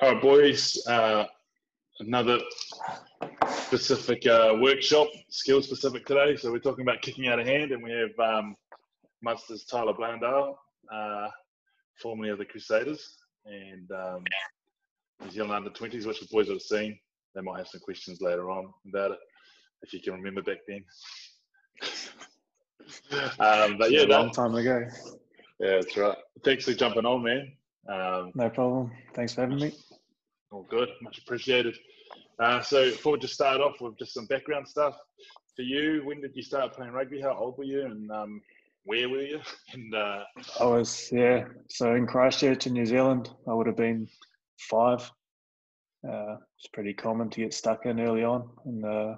All right, boys. Another specific workshop, skill specific today. So we're talking about kicking out of hand, and we have Munster's Tyler Bleyendaal, formerly of the Crusaders, and New Zealand under-20s, which the boys would have seen. They might have some questions later on about it, if you can remember back then. But yeah, a long time ago. Yeah, that's right. Thanks for jumping on, man. No problem. Thanks for having me. All good. Much appreciated. So before we just start off with just some background stuff, for you, when did you start playing rugby? How old were you, and where were you? And I was, so in Christchurch in New Zealand, I would have been 5. It's pretty common to get stuck in early on. And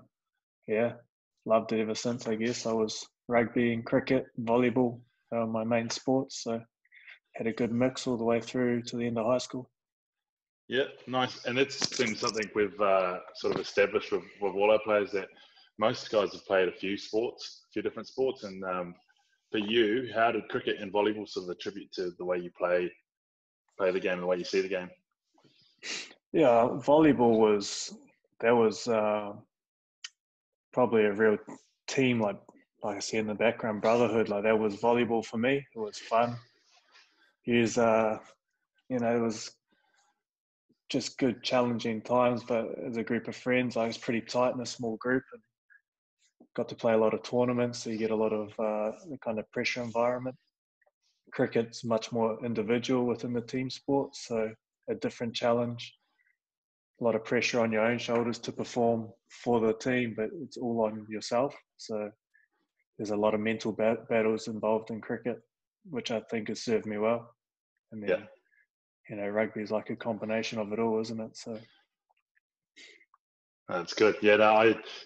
loved it ever since, I guess. I was rugby and cricket, volleyball, my main sports. So had a good mix all the way through to the end of high school. Yeah, nice. And it's been something we've sort of established with all our players, that most guys have played a few different sports. And for you, how did cricket and volleyball sort of attribute to the way you play the game, the way you see the game? Yeah, volleyball was probably a real team, like I see in the background, brotherhood. Like that was volleyball for me. It was fun. It was just good, challenging times. But as a group of friends, I was pretty tight in a small group and got to play a lot of tournaments. So you get a lot of the kind of pressure environment. Cricket's much more individual within the team sport, so a different challenge. A lot of pressure on your own shoulders to perform for the team, but it's all on yourself. So there's a lot of mental battles involved in cricket, which I think has served me well. And then, rugby is like a combination of it all, isn't it? So that's good. Yeah,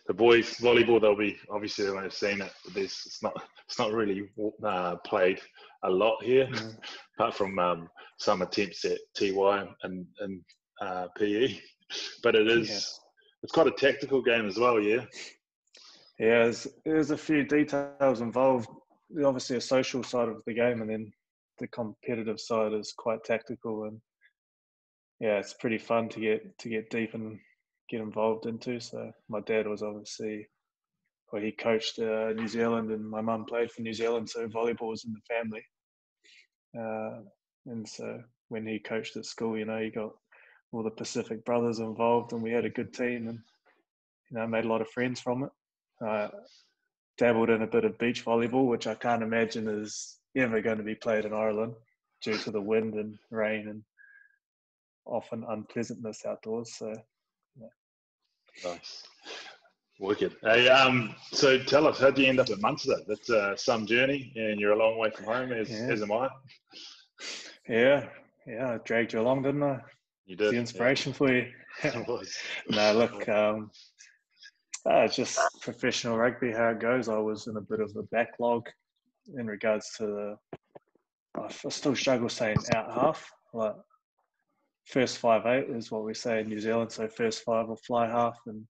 the boys volleyball, they'll be obviously they won't have seen it, but it's not really played a lot here, apart from some attempts at TY and PE. But it's quite a tactical game as well. Yeah. Yeah, there's a few details involved. There's obviously a social side of the game, and then the competitive side is quite tactical. And it's pretty fun to get deep and get involved into. So my dad was he coached New Zealand, and my mum played for New Zealand, so volleyball was in the family. And so when he coached at school, you got all the Pacific brothers involved, and we had a good team, and made a lot of friends from it. Dabbled in a bit of beach volleyball, which I can't imagine is ever going to be played in Ireland due to the wind and rain and often unpleasantness outdoors. So, Nice, wicked. Hey, so tell us, how did you end up at Munster? That's some journey, and you're a long way from home, as am I. Yeah, I dragged you along, didn't I? You did. It's the inspiration for you. It was. No, look, it's just professional rugby, how it goes. I was in a bit of a backlog in regards to I still struggle saying out half. Like first 5/8 is what we say in New Zealand. So first 5 will fly half, and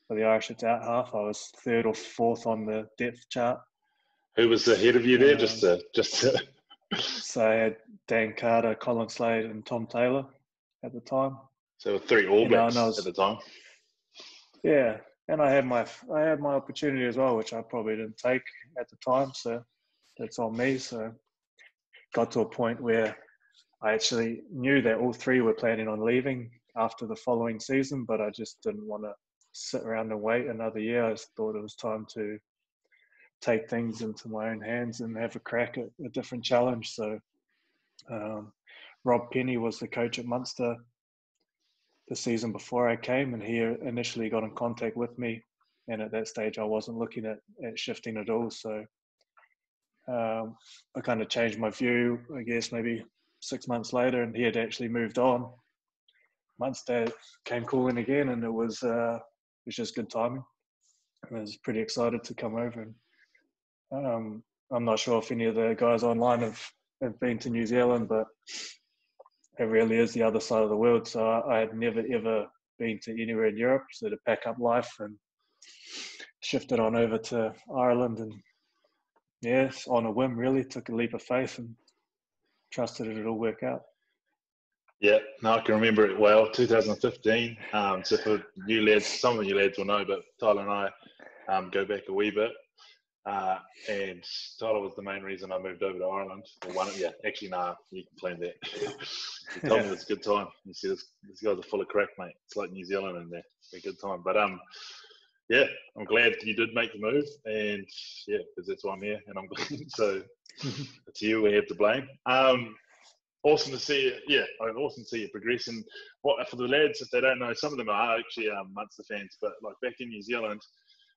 for the Irish it's out half. I was 3rd or 4th on the depth chart. Who was ahead of you there? Just to... So I had Dan Carter, Colin Slade, and Tom Taylor at the time. So 3 All Blacks at the time. Yeah, and I had my opportunity as well, which I probably didn't take at the time. So that's on me. So got to a point where I actually knew that all 3 were planning on leaving after the following season, but I just didn't want to sit around and wait another year. I just thought it was time to take things into my own hands and have a crack at a different challenge. So Rob Penny was the coach at Munster the season before I came, and he initially got in contact with me, and at that stage I wasn't looking at shifting at all. So I kind of changed my view, I guess maybe 6 months later, and he had actually moved on. Munster came calling again, and it was just good timing. I was pretty excited to come over. And I'm not sure if any of the guys online have been to New Zealand, but it really is the other side of the world. So I had never, ever been to anywhere in Europe. So to pack up life and shifted on over to Ireland, and on a whim, really took a leap of faith and trusted it'd all work out. Yeah, no, I can remember it well. 2015. So for you lads, some of you lads will know, but Tyler and I go back a wee bit. And Tyler was the main reason I moved over to Ireland. Or one, yeah, actually, nah, you can claim that. He told me it was a good time. He said, "These guys are full of crack, mate. It's like New Zealand in there. It's a good time." But yeah, I'm glad you did make the move, and yeah, because that's why I'm here, and I'm glad. So it's you we have to blame. Awesome to see you. Yeah, awesome to see you progress. And what for the lads, if they don't know, some of them are actually Munster fans, but like back in New Zealand,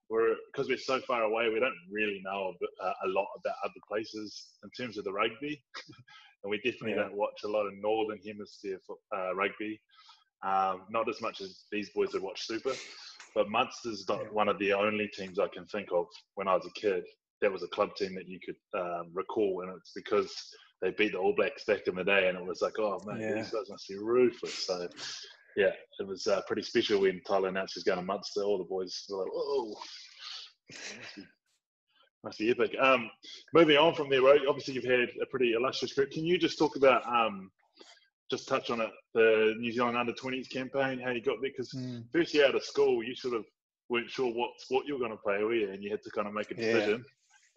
because we're so far away, we don't really know a lot about other places in terms of the rugby, and we definitely don't watch a lot of Northern Hemisphere rugby. Not as much as these boys would watch Super, but Munster's not one of the only teams I can think of when I was a kid. That was a club team that you could recall, and it's because they beat the All Blacks back in the day, and it was like, oh man, these guys must be ruthless. So yeah, it was pretty special when Tyler announced he's going to Munster. All the boys were like, whoa, must be epic. Moving on from there, obviously you've had a pretty illustrious career. Can you just talk about, just touch on it, the New Zealand Under-20s campaign, how you got there? Because first year out of school, you sort of weren't sure what sport you were going to play, were you? And you had to kind of make a decision,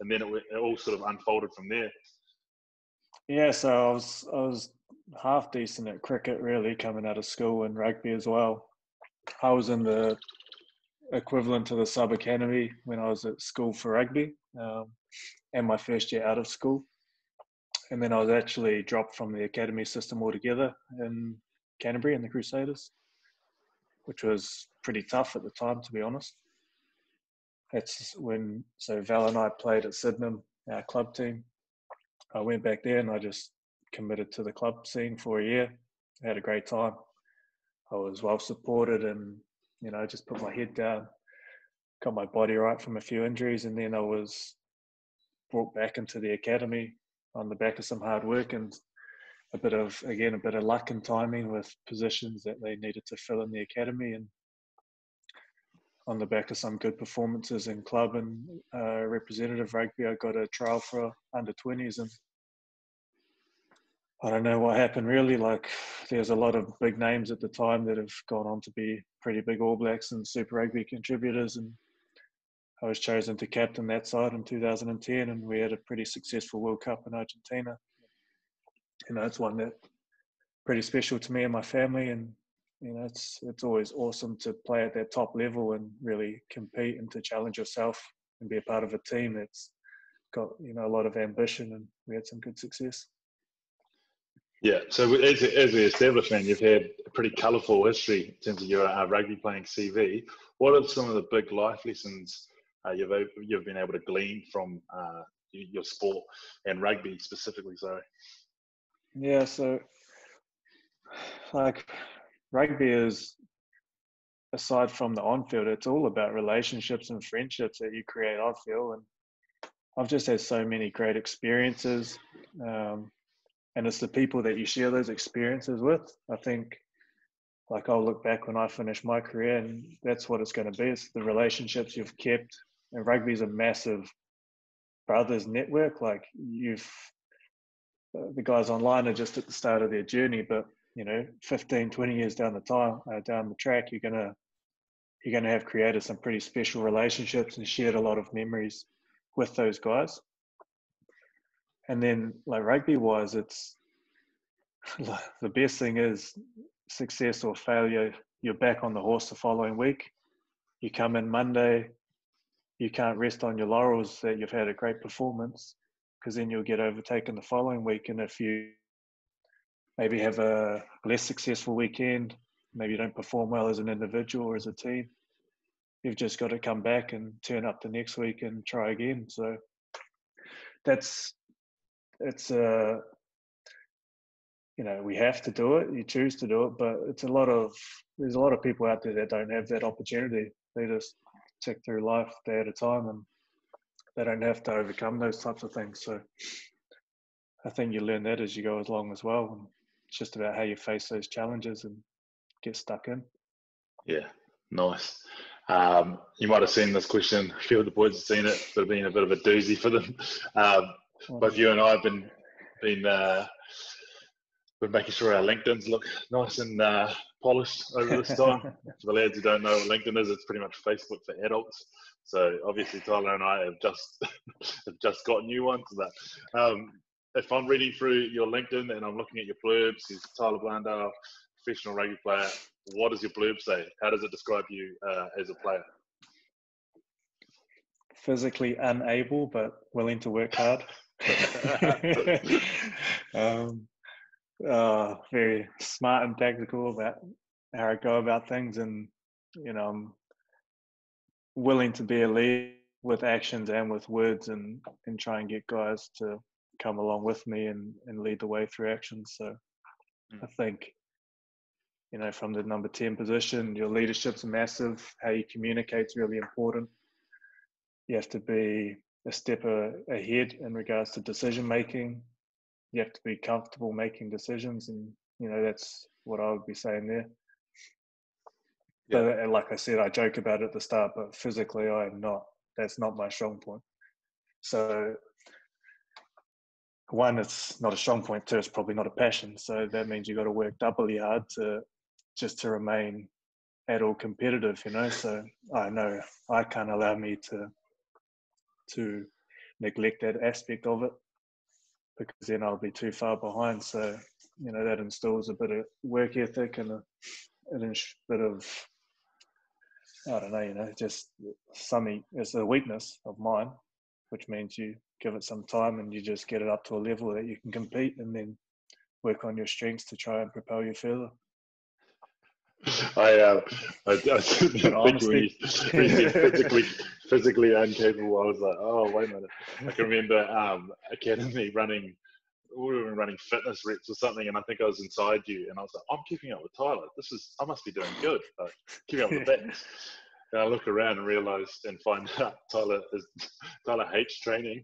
and then it all sort of unfolded from there. Yeah, so I was half decent at cricket, really, coming out of school, and rugby as well. I was in the equivalent to the sub academy when I was at school for rugby, and my first year out of school. And then I was actually dropped from the academy system altogether in Canterbury in the Crusaders, which was pretty tough at the time, to be honest. So Val and I played at Sydenham, our club team. I went back there and I just committed to the club scene for a year. I had a great time. I was well supported and, just put my head down, got my body right from a few injuries, and then I was brought back into the academy on the back of some hard work and a bit of luck and timing with positions that they needed to fill in the academy, and on the back of some good performances in club and representative rugby, I got a trial for under-20s, and I don't know what happened really. Like, there's a lot of big names at the time that have gone on to be pretty big All Blacks and Super Rugby contributors, and I was chosen to captain that side in 2010, and we had a pretty successful World Cup in Argentina. It's one that pretty special to me and my family, and it's always awesome to play at that top level and really compete and to challenge yourself and be a part of a team that's got a lot of ambition, and we had some good success. Yeah, so as the established man, you've had a pretty colourful history in terms of your rugby playing CV. What are some of the big life lessons you've been able to glean from your sport and rugby specifically? Sorry. Yeah, so like rugby is, aside from the on-field, it's all about relationships and friendships that you create off-field, and I've just had so many great experiences. And it's the people that you share those experiences with. I think, like, I'll look back when I finish my career, and that's what it's going to be. It's the relationships you've kept. And rugby is a massive brothers network. Like, the guys online are just at the start of their journey, but 15, 20 years down the track, you're gonna have created some pretty special relationships and shared a lot of memories with those guys. And then, like, rugby-wise, it's the best thing is success or failure. You're back on the horse the following week. You come in Monday, you can't rest on your laurels that you've had a great performance, because then you'll get overtaken the following week. And if you maybe have a less successful weekend, maybe you don't perform well as an individual or as a team, you've just got to come back and turn up the next week and try again. So we have to do it. You choose to do it, but there's a lot of people out there that don't have that opportunity. They just tick through life day at a time, and they don't have to overcome those types of things. So I think you learn that as you go along as well. And it's just about how you face those challenges and get stuck in. Yeah, nice. You might have seen this question. A few of the boys have seen it. It's been a bit of a doozy for them. Both you and I have been We're making sure our LinkedIn's look nice and polished over this time. For the lads who don't know what LinkedIn is, it's pretty much Facebook for adults. So obviously Tyler and I have just have just got new ones. That if I'm reading through your LinkedIn and I'm looking at your blurbs, he's Tyler Bleyendaal, professional rugby player. What does your blurb say? How does it describe you as a player? Physically unable, but willing to work hard. Very smart and tactical about how I go about things, and I'm willing to be a lead with actions and with words, and try and get guys to come along with me and lead the way through actions. So I think from the number 10 position, your leadership's massive. How you communicate's really important. You have to be a step ahead in regards to decision making. You have to be comfortable making decisions, and that's what I would be saying there. Yeah. But like I said, I joke about it at the start, but physically I am not. That's not my strong point. So one, it's not a strong point. Two, it's probably not a passion. So that means you got to work doubly hard to remain at all competitive. So I know I can't allow me to neglect that aspect of it, because then I'll be too far behind. So, that instills a bit of work ethic and a bit of, I don't know, just something. It's a weakness of mine, which means you give it some time and you just get it up to a level that you can compete, and then work on your strengths to try and propel you further. I think when you said physically incapable, I was like, oh, wait a minute. I can remember academy we were running fitness reps or something, and I think I was inside you, and I was like, I'm keeping up with Tyler. I must be doing good. Like, keeping up with the best. And I look around and realize and find out Tyler hates training,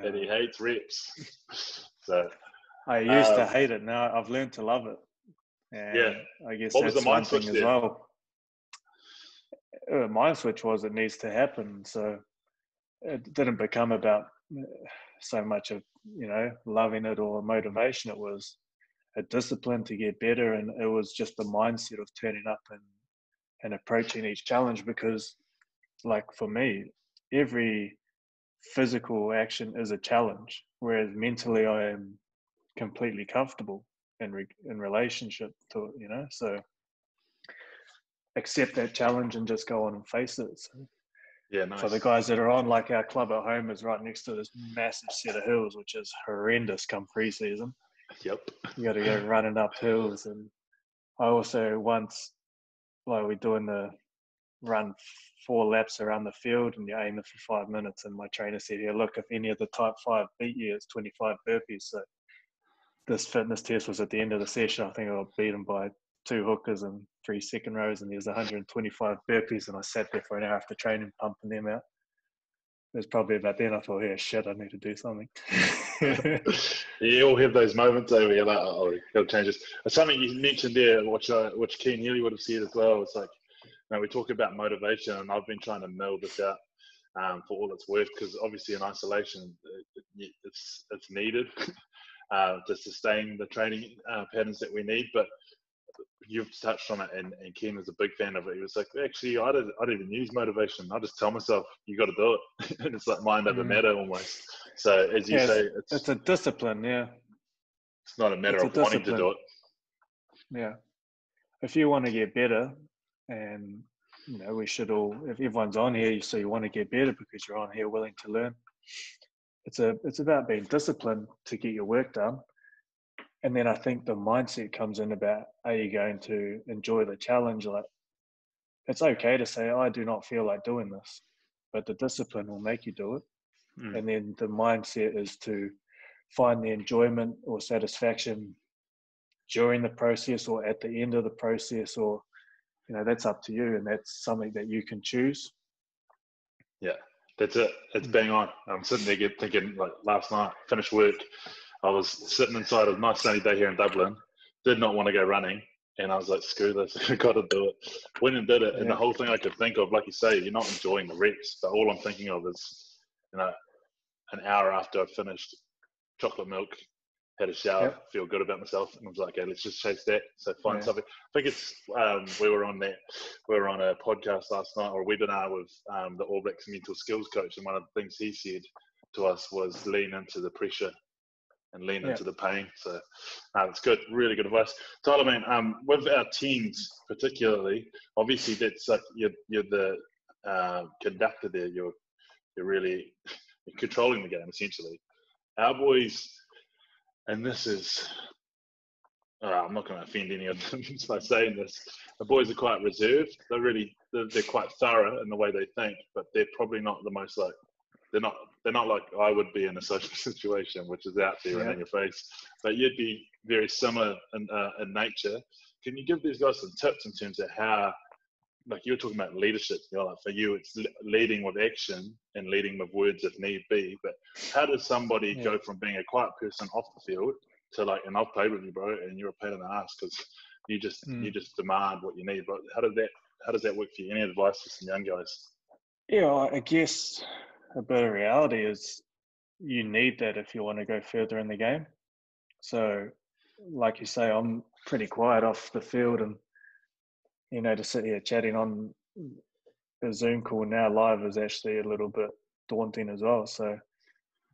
and he hates reps. So I used to hate it. Now I've learned to love it. And I guess what was the mind switch as well. Mind switch was it needs to happen. So it didn't become about so much of loving it or motivation. It was a discipline to get better, and it was just the mindset of turning up and approaching each challenge. Because, like, for me, every physical action is a challenge, whereas mentally I am completely comfortable in relationship to it, so accept that challenge and just go on and face it. So nice. For the guys that are on, like, our club at home is right next to this massive set of hills, which is horrendous come pre-season. Yep. You got to go running up hills. And I also once, like, we're doing the run 4 laps around the field, and you're aiming for 5 minutes, and my trainer said, "Here, look, if any of the type 5 beat you, it's 25 burpees." So this fitness test was at the end of the session. I think I got beaten by 2 hookers and 3 second rows, and there's 125 burpees, and I sat there for an hour after training pumping them out. It was probably about then I thought, yeah, shit, I need to do something. You all have those moments where you're like, oh, gotta change this. Something you mentioned there, which Keane Healy would have said as well. It's like, we talk about motivation, and I've been trying to mill this out for all it's worth, because obviously in isolation, it's needed. To sustain the training patterns that we need. But you've touched on it, and Ken is a big fan of it. He was like, actually, I don't even use motivation. I just tell myself, you got to do it. And it's like mind over matter almost. So as you say, it's a discipline, yeah. It's not a matter of wanting to do it. Yeah. If you want to get better, and we should all, if everyone's on here, so you want to get better because you're on here willing to learn. It's about being disciplined to get your work done. And then I think the mindset comes in about, are you going to enjoy the challenge? Like, it's okay to say, I do not feel like doing this, but the discipline will make you do it. And then the mindset is to find the enjoyment or satisfaction during the process or at the end of the process, or, that's up to you. And that's something that you can choose. Yeah. That's it. It's bang on. I'm sitting there thinking, like, last night, finished work. I was sitting inside a nice sunny day here in Dublin. Did not want to go running. And I was like, screw this. I've got to do it. Went and did it. And the whole thing I could think of, like you say, you're not enjoying the reps. But all I'm thinking of is, an hour after I finished, chocolate milk, had a shower, Yep. feel good about myself, and I was like, okay, let's just chase that. So find Yeah. something. I think it's we were on a podcast last night, or a webinar with the All Blacks mental skills coach, and one of the things he said to us was lean into the pressure and lean into the pain. So it's good, really good advice. Tyler, man, with our teams particularly, obviously that's like you're the conductor there. You're really controlling the game essentially. Our boys, and this is, I'm not going to offend any of them by saying this. The boys are quite reserved. They're quite thorough in the way they think, but they're probably not the most like. They're not like I would be in a social situation, which is out there and in your face. But you'd be very similar in nature. Can you give these guys some tips in terms of how, like you were talking about leadership, like for you, it's leading with action and leading with words if need be. But how does somebody go from being a quiet person off the field to like, and I've played with you, bro, and you're a pain in the ass because you just demand what you need. But how does that work for you? Any advice for some young guys? Yeah, I guess a bit of reality is you need that if you want to go further in the game. So, like you say, I'm pretty quiet off the field, and to sit here chatting on a Zoom call now live is actually a little bit daunting as well. So,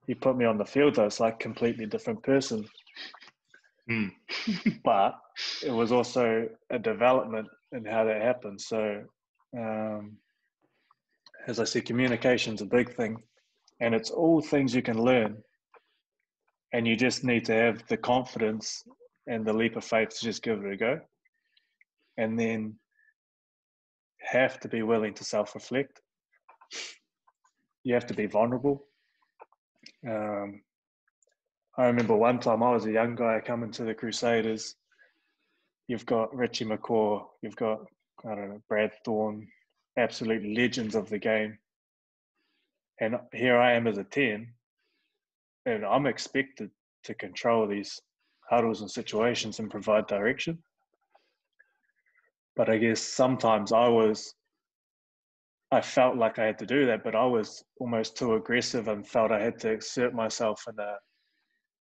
you put me on the field, though, it's like a completely different person. But it was also a development in how that happened. So, as I said, communication's a big thing, and it's all things you can learn. And you just need to have the confidence and the leap of faith to just give it a go. And then have to be willing to self-reflect. You have to be vulnerable. I remember one time I was a young guy coming to the Crusaders. You've got Richie McCaw, you've got, Brad Thorne, absolute legends of the game. And here I am as a 10, and I'm expected to control these huddles and situations and provide direction. But I guess sometimes I felt like I had to do that, but I was almost too aggressive and felt I had to exert myself in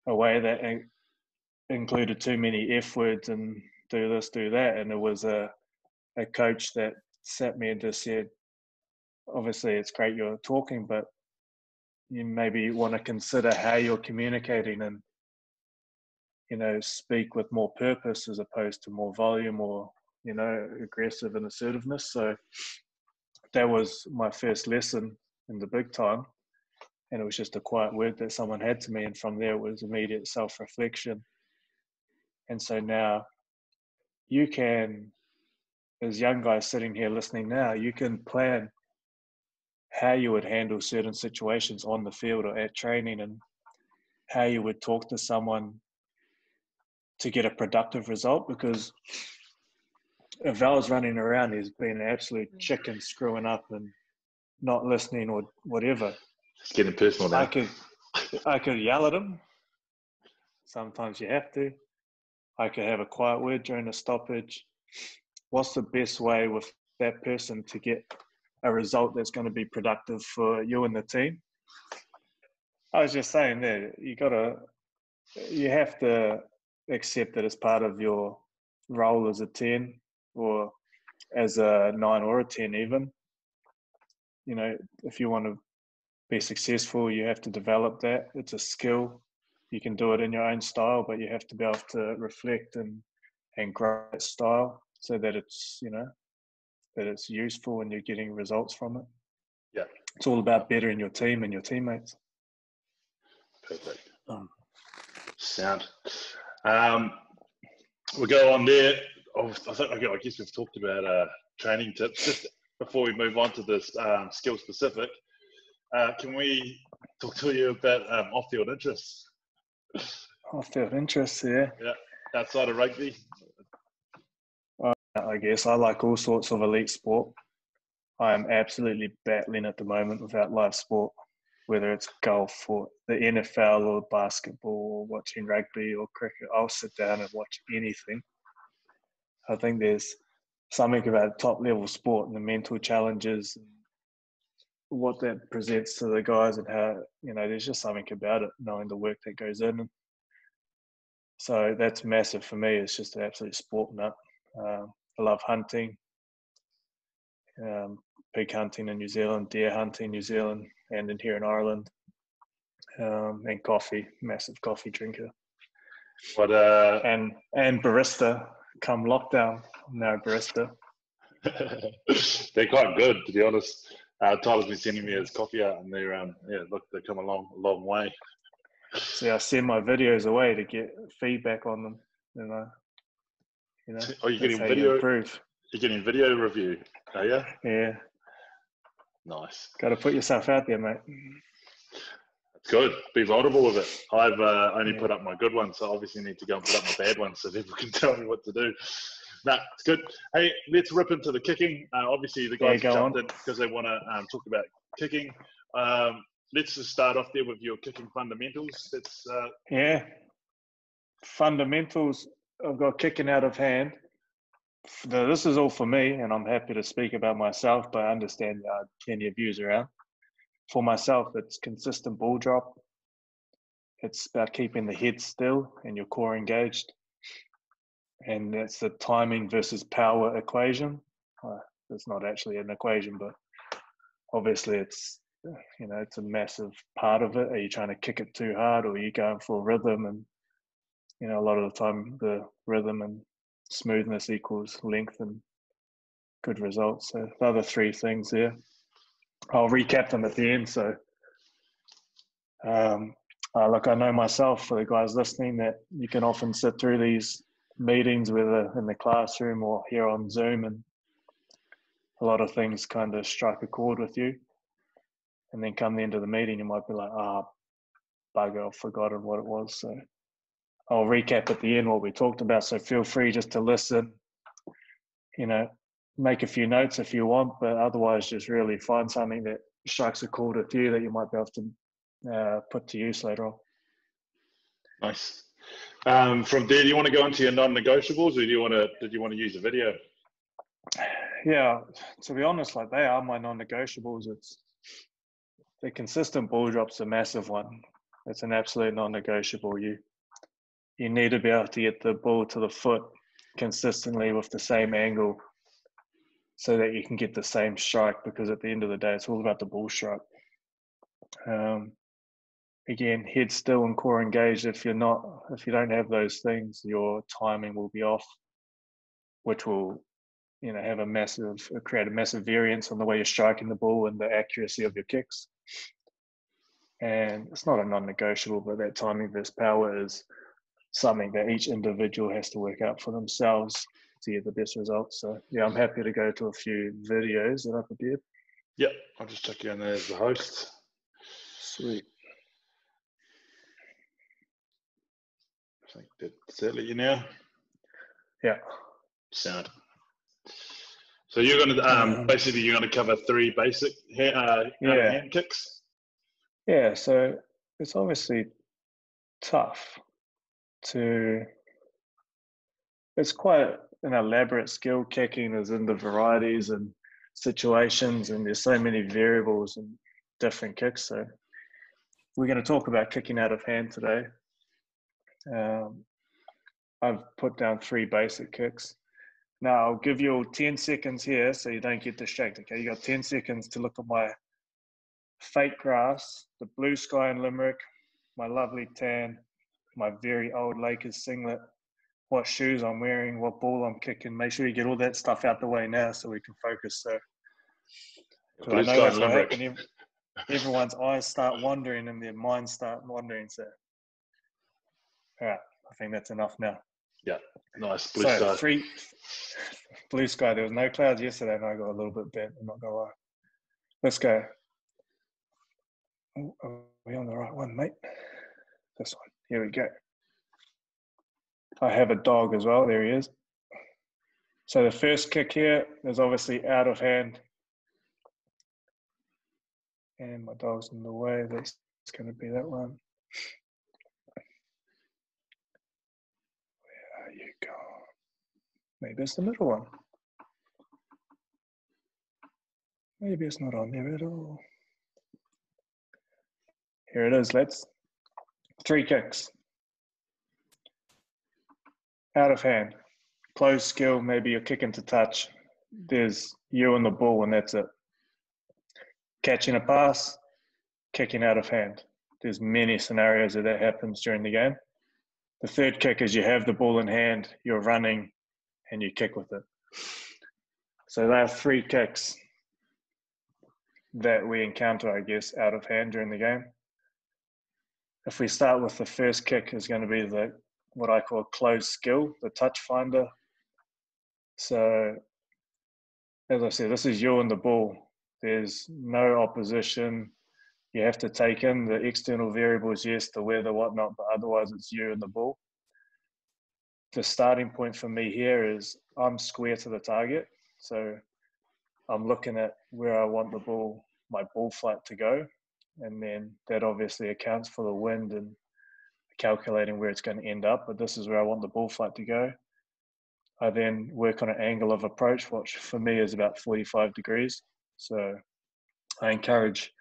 a way that included too many F words and do this, do that. And it was a coach that sat me and just said, obviously it's great you're talking, but you maybe want to consider how you're communicating and, speak with more purpose as opposed to more volume or, aggressive and assertiveness. So that was my first lesson in the big time. And it was just a quiet word that someone had to me. And from there, it was immediate self-reflection. And so now you can, as young guys sitting here listening now, you can plan how you would handle certain situations on the field or at training and how you would talk to someone to get a productive result. Because if Val's running around, he's been an absolute chicken screwing up and not listening or whatever. It's getting personal now. I could yell at him. Sometimes you have to. I could have a quiet word during a stoppage. What's the best way with that person to get a result that's going to be productive for you and the team? I was just saying that you have to accept that it's part of your role as a 10 or as a 9 or a 10 even. If you want to be successful, you have to develop that. It's a skill. You can do it in your own style, but you have to be able to reflect and grow that style so that it's, that it's useful and you're getting results from it. Yeah. It's all about bettering your team and your teammates. Perfect. Sound. We'll go on there. I guess we've talked about training tips. Just before we move on to this skill specific, can we talk to you about off-field interests? Off-field interests, yeah. Yeah, outside of rugby. I guess I like all sorts of elite sport. I am absolutely battling at the moment without live sport, whether it's golf or the NFL or basketball or watching rugby or cricket. I'll sit down and watch anything. I think there's something about top level sport and the mental challenges and what that presents to the guys and how, there's just something about it, knowing the work that goes in. So that's massive for me. It's just an absolute sport nut. I love hunting, pig hunting in New Zealand, deer hunting in New Zealand, and in here in Ireland. And coffee, massive coffee drinker. What and barista. Come lockdown, I'm now a barista. they're quite good, to be honest. Tyler's been sending me his coffee out, and they're look, they've come a long way. See, I send my videos away to get feedback on them. You know. Oh, you're getting video. You're getting video review, are you? Yeah. Nice. Got to put yourself out there, mate. It's good. Be vulnerable with it. I've only put up my good ones, so I obviously need to go and put up my bad ones so people can tell me what to do. Nah, it's good. Hey, let's rip into the kicking. Obviously, the guys jumped in because they want to talk about kicking. Let's just start off there with your kicking fundamentals. Fundamentals. I've got kicking out of hand. This is all for me, and I'm happy to speak about myself, but I understand plenty of views around. For myself, it's consistent ball drop. It's about keeping the head still and your core engaged. And that's the timing versus power equation. It's not actually an equation, but obviously it's a massive part of it. Are you trying to kick it too hard, or are you going for rhythm? And a lot of the time the rhythm and smoothness equals length and good results. So the other three things there, I'll recap them at the end. So look, I know myself, for the guys listening, that you can often sit through these meetings, whether in the classroom or here on Zoom, and a lot of things kind of strike a chord with you. And then come the end of the meeting, you might be like, bugger, I've forgotten what it was. So I'll recap at the end what we talked about. So feel free just to listen, make a few notes if you want, but otherwise just really find something that strikes a chord with you that you might be able to put to use later on. Nice. From there, do you want to go into your non-negotiables, or did you want to use a video? Yeah, to be honest, like, they are my non-negotiables. It's the consistent ball drop's a massive one. It's an absolute non-negotiable. You need to be able to get the ball to the foot consistently with the same angle, so that you can get the same strike, because at the end of the day, it's all about the ball strike. Again, head still and core engaged. If you don't have those things, your timing will be off, which will, create a massive variance on the way you're striking the ball and the accuracy of your kicks. And it's not a non-negotiable, but that timing versus power is something that each individual has to work out for themselves to get the best results. So yeah, I'm happy to go to a few videos that I prepared. Yep, I'll just check you in there as the host. Sweet. I think does that let you now? Yeah. Sound. So you're going to basically you're going to cover three basic hand kicks. Yeah. So it's obviously tough to. It's quite an elaborate skill, kicking. There's in the varieties and situations, and there's so many variables and different kicks. So we're going to talk about kicking out of hand today. I've put down three basic kicks. Now I'll give you all 10 seconds here so you don't get distracted. Okay, you got 10 seconds to look at my fake grass, the blue sky in Limerick, my lovely tan, my very old Lakers singlet, what shoes I'm wearing, what ball I'm kicking. Make sure you get all that stuff out the way now so we can focus. So blue sky in Limerick. Happen. Everyone's eyes start wandering and their minds start wandering. So all right, I think that's enough now. Yeah, nice. Blue sky. Blue sky. There was no clouds yesterday and I got a little bit bent, I'm not going to lie. Let's go. Oh, are we on the right one, mate? This one. Here we go. I have a dog as well. There he is. So the first kick here is obviously out of hand. And my dog's in the way. That's going to be that one. Where are you going? Maybe it's the middle one. Maybe it's not on there at all. Here it is, lads. Three kicks. out of hand. Close skill, maybe you're kicking to touch. There's you and the ball, and that's it. Catching a pass, kicking out of hand. There's many scenarios that happens during the game. The third kick is you have the ball in hand, you're running, and you kick with it. So there are 3 kicks that we encounter, I guess, out of hand during the game. If we start with the first kick, is going to be what I call closed skill, the touch finder. So, as I said, this is you and the ball. There's no opposition. You have to take in the external variables, yes, the weather, whatnot, but otherwise it's you and the ball. The starting point for me here is I'm square to the target. So I'm looking at where I want my ball flight to go. And then that obviously accounts for the wind and calculating where it's going to end up. But this is where I want the ball flight to go. I then work on an angle of approach, which for me is about 45 degrees. So I encourage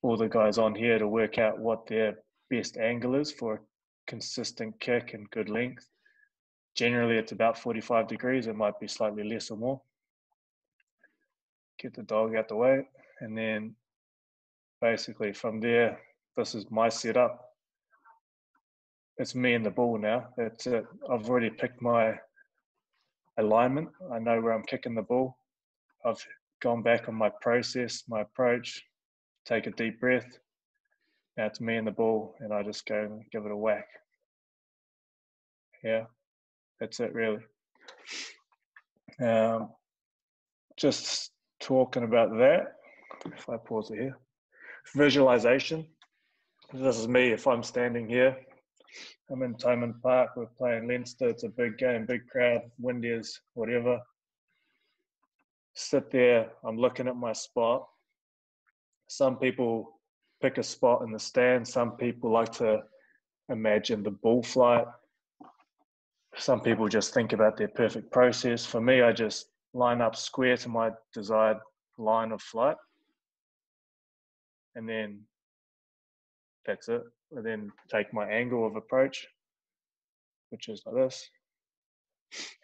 all the guys on here to work out what their best angle is for a consistent kick and good length. Generally, it's about 45 degrees. It might be slightly less or more. Get the dog out the way. And then basically from there, this is my setup. It's me and the ball now. That's it. I've already picked my alignment. I know where I'm kicking the ball. I've gone back on my process, my approach, take a deep breath. Now it's me and the ball, and I just go and give it a whack. Yeah, that's it really. Just talking about that, if I pause it here. Visualization. This is me if I'm standing here. I'm in Thomond Park, we're playing Leinster, it's a big game, big crowd, windy as whatever. Sit there, I'm looking at my spot. Some people pick a spot in the stand, some people like to imagine the ball flight. Some people just think about their perfect process. For me, I just line up square to my desired line of flight. And then that's it. I then take my angle of approach, which is like this.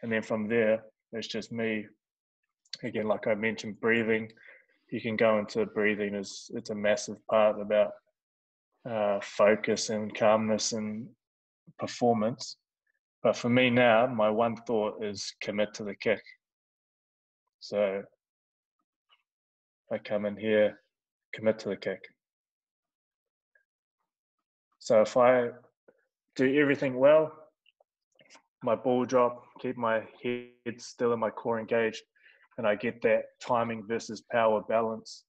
And then from there, it's just me. Again, like I mentioned, breathing. You can go into breathing. It's a massive part about focus and calmness and performance. But for me now, my one thought is commit to the kick. So I come in here, commit to the kick. So if I do everything well, my ball drop, keep my head still and my core engaged, and I get that timing versus power balance.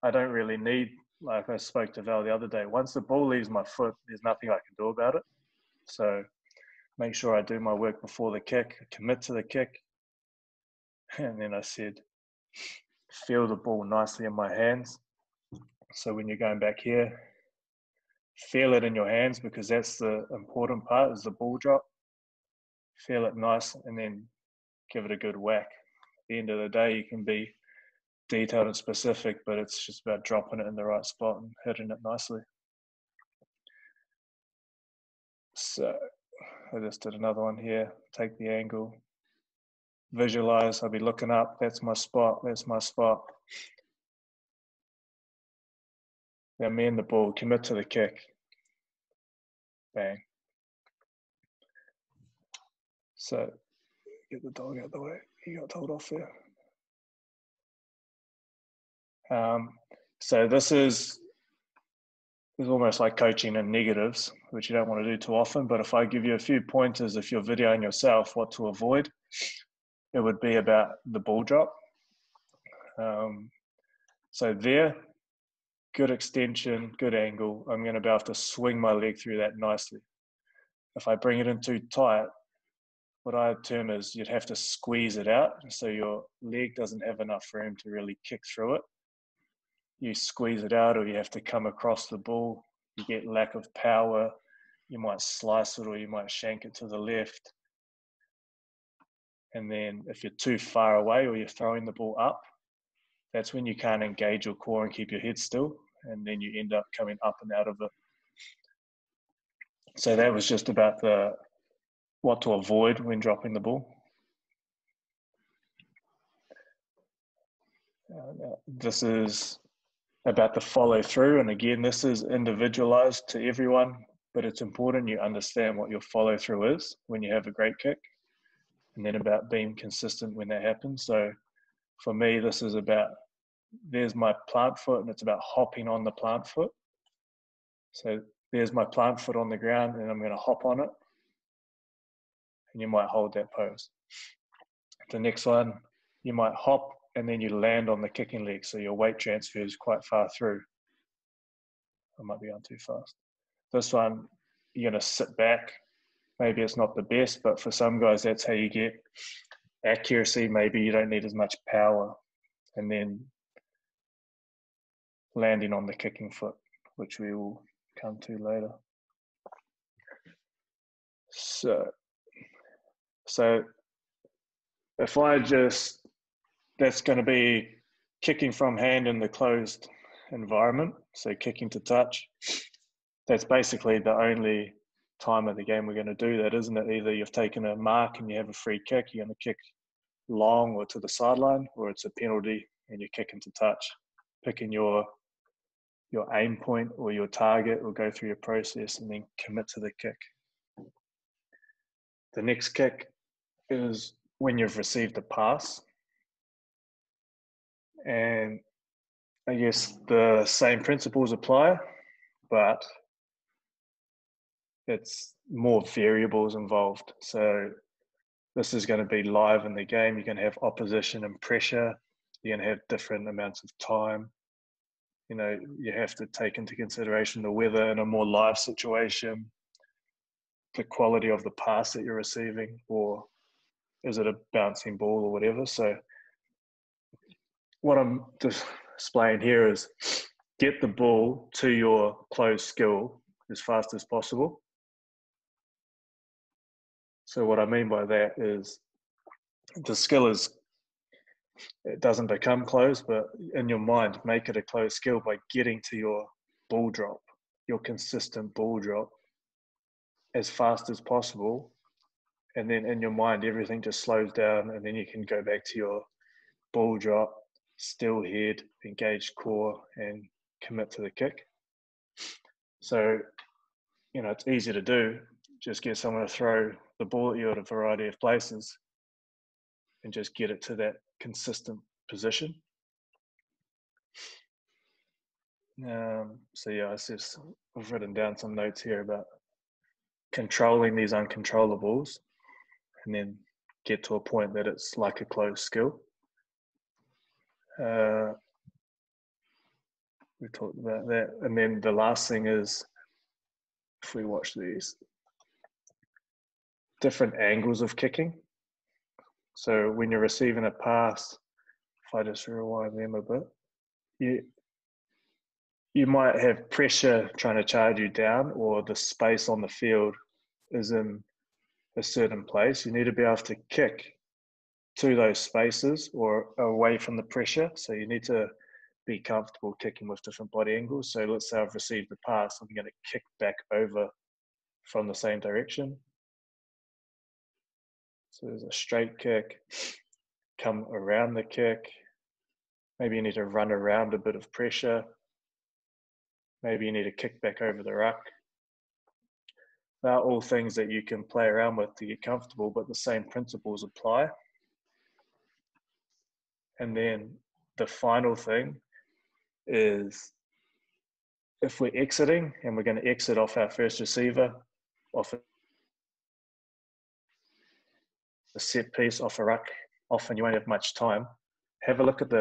I don't really need, like I spoke to Val the other day, once the ball leaves my foot, there's nothing I can do about it. So make sure I do my work before the kick, commit to the kick. And then I said, feel the ball nicely in my hands. So when you're going back here, feel it in your hands, because that's the important part, is the ball drop. Feel it nice and then give it a good whack. At the end of the day, you can be detailed and specific, but it's just about dropping it in the right spot and hitting it nicely. So I just did another one here. Take the angle, visualize. I'll be looking up. That's my spot. That's my spot. Now me and the ball, commit to the kick. Bang. So get the dog out of the way. He got told off there. So this is almost like coaching in negatives, which you don't want to do too often. But if I give you a few pointers, if you're videoing yourself, what to avoid, it would be about the ball drop. So there, good extension, good angle. I'm going to be able to swing my leg through that nicely. If I bring it in too tight, what I term is you'd have to squeeze it out. So your leg doesn't have enough room to really kick through it. You squeeze it out, or you have to come across the ball. You get lack of power. You might slice it, or you might shank it to the left. And then if you're too far away, or you're throwing the ball up, that's when you can't engage your core and keep your head still. And then you end up coming up and out of it. So that was just about the what to avoid when dropping the ball. This is about the follow through, and again, this is individualized to everyone, but it's important you understand what your follow through is when you have a great kick, and then about being consistent when that happens. So for me, this is about, there's my plant foot, and it's about hopping on the plant foot. So there's my plant foot on the ground, and I'm going to hop on it, and you might hold that pose. The next one, you might hop, and then you land on the kicking leg, so your weight transfer is quite far through. I might be on too fast. This one, you're going to sit back. Maybe it's not the best, but for some guys, that's how you get accuracy. Maybe you don't need as much power. And then landing on the kicking foot, which we will come to later. So if I just, that's going to be kicking from hand in the closed environment, so kicking to touch. That's basically the only time of the game we're going to do that, isn't it? Either you've taken a mark and you have a free kick, you're going to kick long or to the sideline, or it's a penalty and you're kicking to touch. Picking your aim point or your target, or go through your process and then commit to the kick. The next kick is when you've received a pass. And I guess the same principles apply, but it's more variables involved. So this is going to be live in the game. You're going to have opposition and pressure. You're going to have different amounts of time. You know, you have to take into consideration the weather in a more live situation, the quality of the pass that you're receiving, or is it a bouncing ball or whatever. So what I'm displaying here is get the ball to your closed skill as fast as possible. So what I mean by that is the skill is, it doesn't become closed, but in your mind, make it a closed skill by getting to your ball drop, your consistent ball drop as fast as possible. And then in your mind, everything just slows down, and then you can go back to your ball drop, still head, engage core, and commit to the kick. So, you know, it's easy to do. Just get someone to throw the ball at you at a variety of places and just get it to that consistent position. So yeah, I've written down some notes here about controlling these uncontrollables and then get to a point that it's like a closed skill. We talked about that. And then the last thing is, if we watch these, different angles of kicking. So when you're receiving a pass, if I just rewind them a bit, you might have pressure trying to charge you down, or the space on the field is in a certain place. You need to be able to kick to those spaces or away from the pressure. So you need to be comfortable kicking with different body angles. So let's say I've received the pass, I'm going to kick back over from the same direction. So there's a straight kick, come around the kick. Maybe you need to run around a bit of pressure. Maybe you need to kick back over the ruck. They're all things that you can play around with to get comfortable, but the same principles apply. And then the final thing is, if we're exiting and we're going to exit off our first receiver, off a set piece, off a ruck, often you won't have much time. Have a look at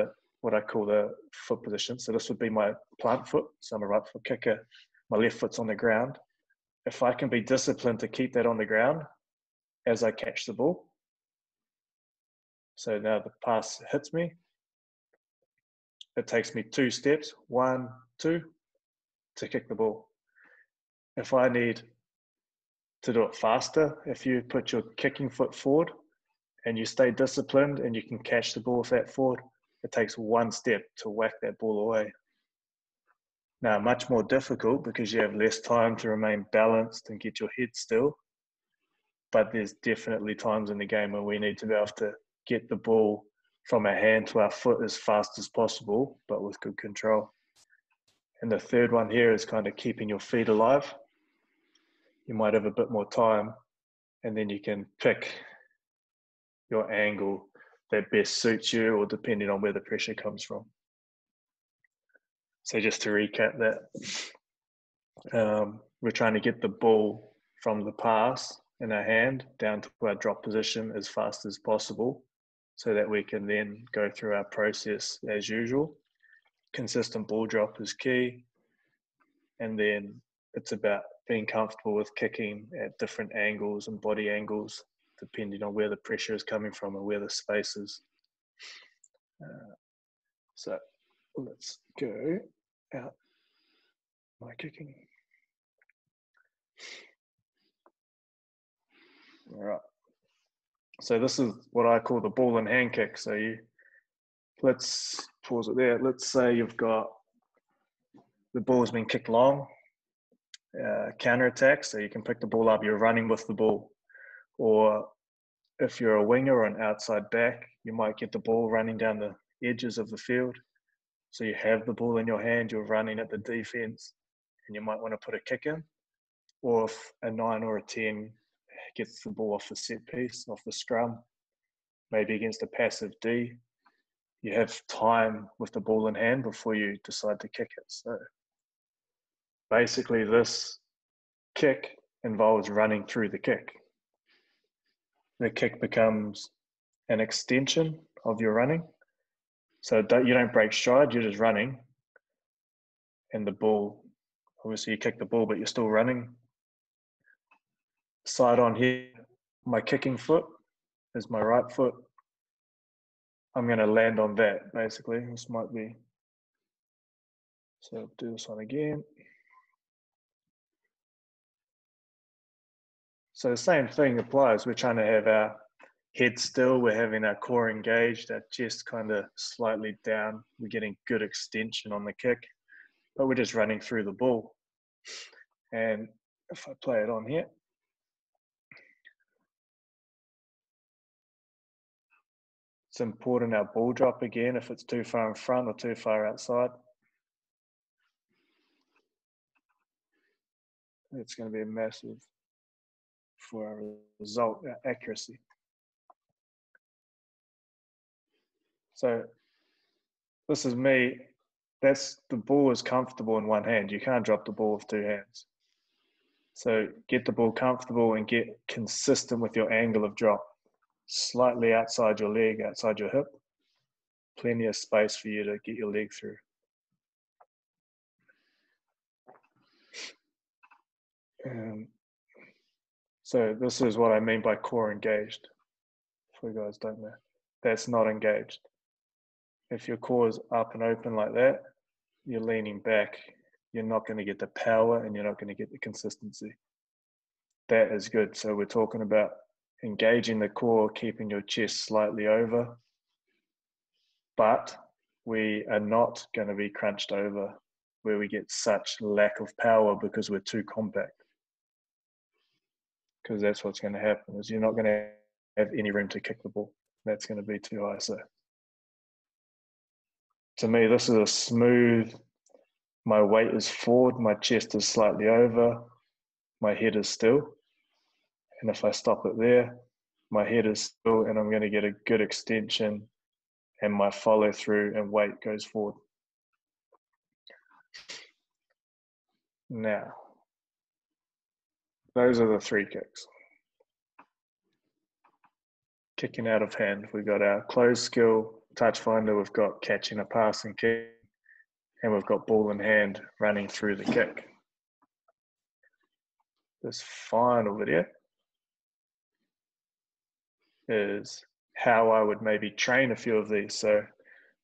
what I call the foot position. So this would be my plant foot. So I'm a right foot kicker. My left foot's on the ground. If I can be disciplined to keep that on the ground as I catch the ball. So now the pass hits me. It takes me 2 steps, 1, 2, to kick the ball. If I need to do it faster, if you put your kicking foot forward and you stay disciplined and you can catch the ball with that forward, it takes 1 step to whack that ball away. Now, much more difficult because you have less time to remain balanced and get your head still. but there's definitely times in the game when we need to be able to get the ball from our hand to our foot as fast as possible, but with good control. And the third one here is kind of keeping your feet alive. You might have a bit more time, and then you can pick your angle that best suits you, or depending on where the pressure comes from. So just to recap that, we're trying to get the ball from the pass in our hand down to our drop position as fast as possible, so that we can then go through our process as usual. Consistent ball drop is key. And then it's about being comfortable with kicking at different angles and body angles, depending on where the pressure is coming from and where the space is. So let's go out my kicking. All right. So this is what I call the ball and hand kick. So let's pause it there. Let's say you've got the ball has been kicked long, counter attack. So you can pick the ball up, you're running with the ball. Or if you're a winger or an outside back, you might get the ball running down the edges of the field. So you have the ball in your hand, you're running at the defense, and you might want to put a kick in. Or if a 9 or a 10 gets the ball off the set piece, off the scrum, maybe against a passive D, you have time with the ball in hand before you decide to kick it. So basically this kick involves running through the kick. The kick becomes an extension of your running. So you don't break stride, you're just running. And the ball, obviously you kick the ball, but you're still running. Side on here, my kicking foot is my right foot. I'm going to land on that, basically. This might be, so do this one again. So the same thing applies. We're trying to have our head still, we're having our core engaged, our chest kind of slightly down. We're getting good extension on the kick, but we're just running through the ball. And if I play it on here, it's important our ball drop again, if it's too far in front or too far outside. It's going to be a massive for our result, our accuracy. So this is me. The ball is comfortable in one hand. You can't drop the ball with two hands. So get the ball comfortable and get consistent with your angle of drop. Slightly outside your leg, outside your hip. Plenty of space for you to get your leg through. So this is what I mean by core engaged. For you guys don't know, that's not engaged. If your core is up and open like that, you're leaning back, you're not going to get the power and you're not going to get the consistency. That is good. So we're talking about engaging the core, keeping your chest slightly over, but we are not going to be crunched over where we get such lack of power because we're too compact. Because that's what's going to happen, is you're not going to have any room to kick the ball. That's going to be too high. So to me, this is a smooth, my weight is forward, my chest is slightly over, my head is still. And if I stop it there, my head is still, and I'm going to get a good extension, and my follow through and weight goes forward. Now, those are the three kicks. Kicking out of hand, we've got our close skill, touch finder, we've got catching a pass and kick, and we've got ball in hand running through the kick. This final video is how I would maybe train a few of these. So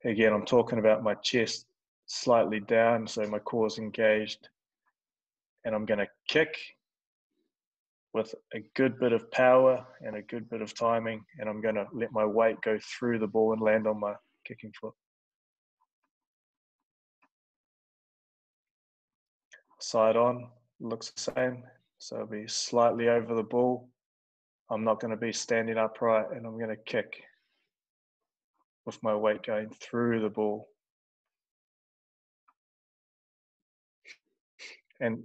again, I'm talking about my chest slightly down, so my core's engaged, and I'm going to kick with a good bit of power and a good bit of timing, and I'm going to let my weight go through the ball and land on my kicking foot. Side on looks the same, so I'll be slightly over the ball. I'm not going to be standing upright, and I'm going to kick with my weight going through the ball. And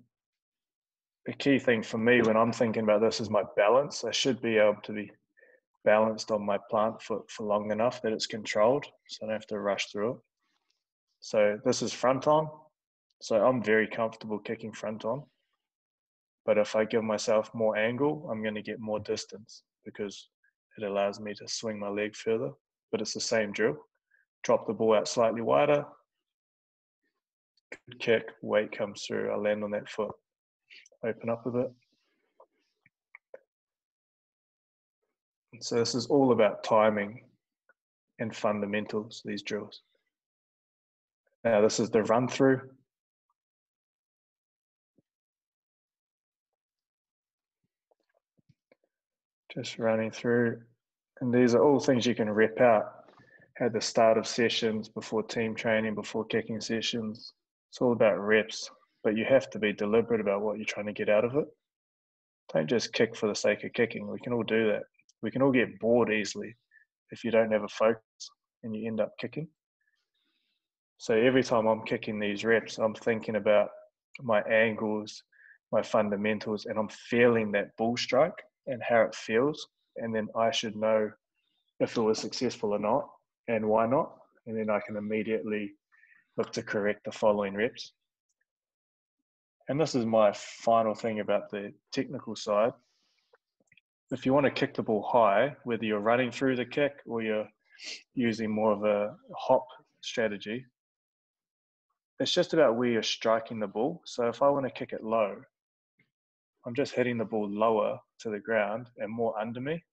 the key thing for me when I'm thinking about this is my balance. I should be able to be balanced on my plant foot for long enough that it's controlled, so I don't have to rush through it. So this is front on. So I'm very comfortable kicking front on. But if I give myself more angle, I'm going to get more distance because it allows me to swing my leg further. But it's the same drill. Drop the ball out slightly wider. Good kick, weight comes through. I land on that foot. Open up a bit. So this is all about timing and fundamentals, these drills. Now this is the run through. Just running through. And these are all things you can rep out at the start of sessions, before team training, before kicking sessions. It's all about reps, but you have to be deliberate about what you're trying to get out of it. Don't just kick for the sake of kicking. We can all do that. We can all get bored easily if you don't have a focus and you end up kicking. So every time I'm kicking these reps, I'm thinking about my angles, my fundamentals, and I'm feeling that ball strike and how it feels. And then I should know if it was successful or not and why not. And then I can immediately look to correct the following reps. And this is my final thing about the technical side. If you want to kick the ball high, whether you're running through the kick or you're using more of a hop strategy, it's just about where you're striking the ball. So if I want to kick it low, I'm just hitting the ball lower to the ground and more under me,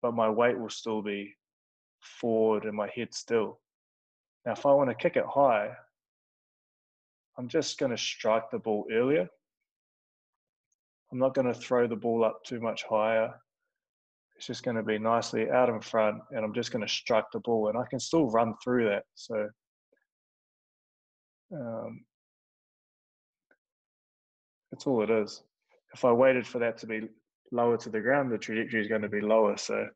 but my weight will still be forward and my head still. Now, if I want to kick it high, I'm just going to strike the ball earlier. I'm not going to throw the ball up too much higher. It's just going to be nicely out in front, and I'm just going to strike the ball, and I can still run through that. So that's all it is. If I waited for that to be lower to the ground, the trajectory is going to be lower. So